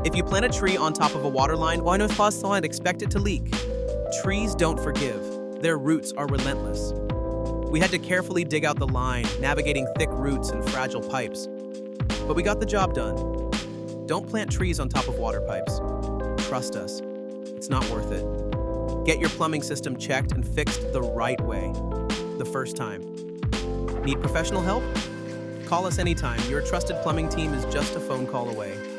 If you plant a tree on top of a water line, why not fast and expect it to leak? Trees don't forgive. Their roots are relentless. We had to carefully dig out the line, navigating thick roots and fragile pipes. But we got the job done. Don't plant trees on top of water pipes. Trust us, it's not worth it. Get your plumbing system checked and fixed the right way, the first time. Need professional help? Call us anytime. Your trusted plumbing team is just a phone call away.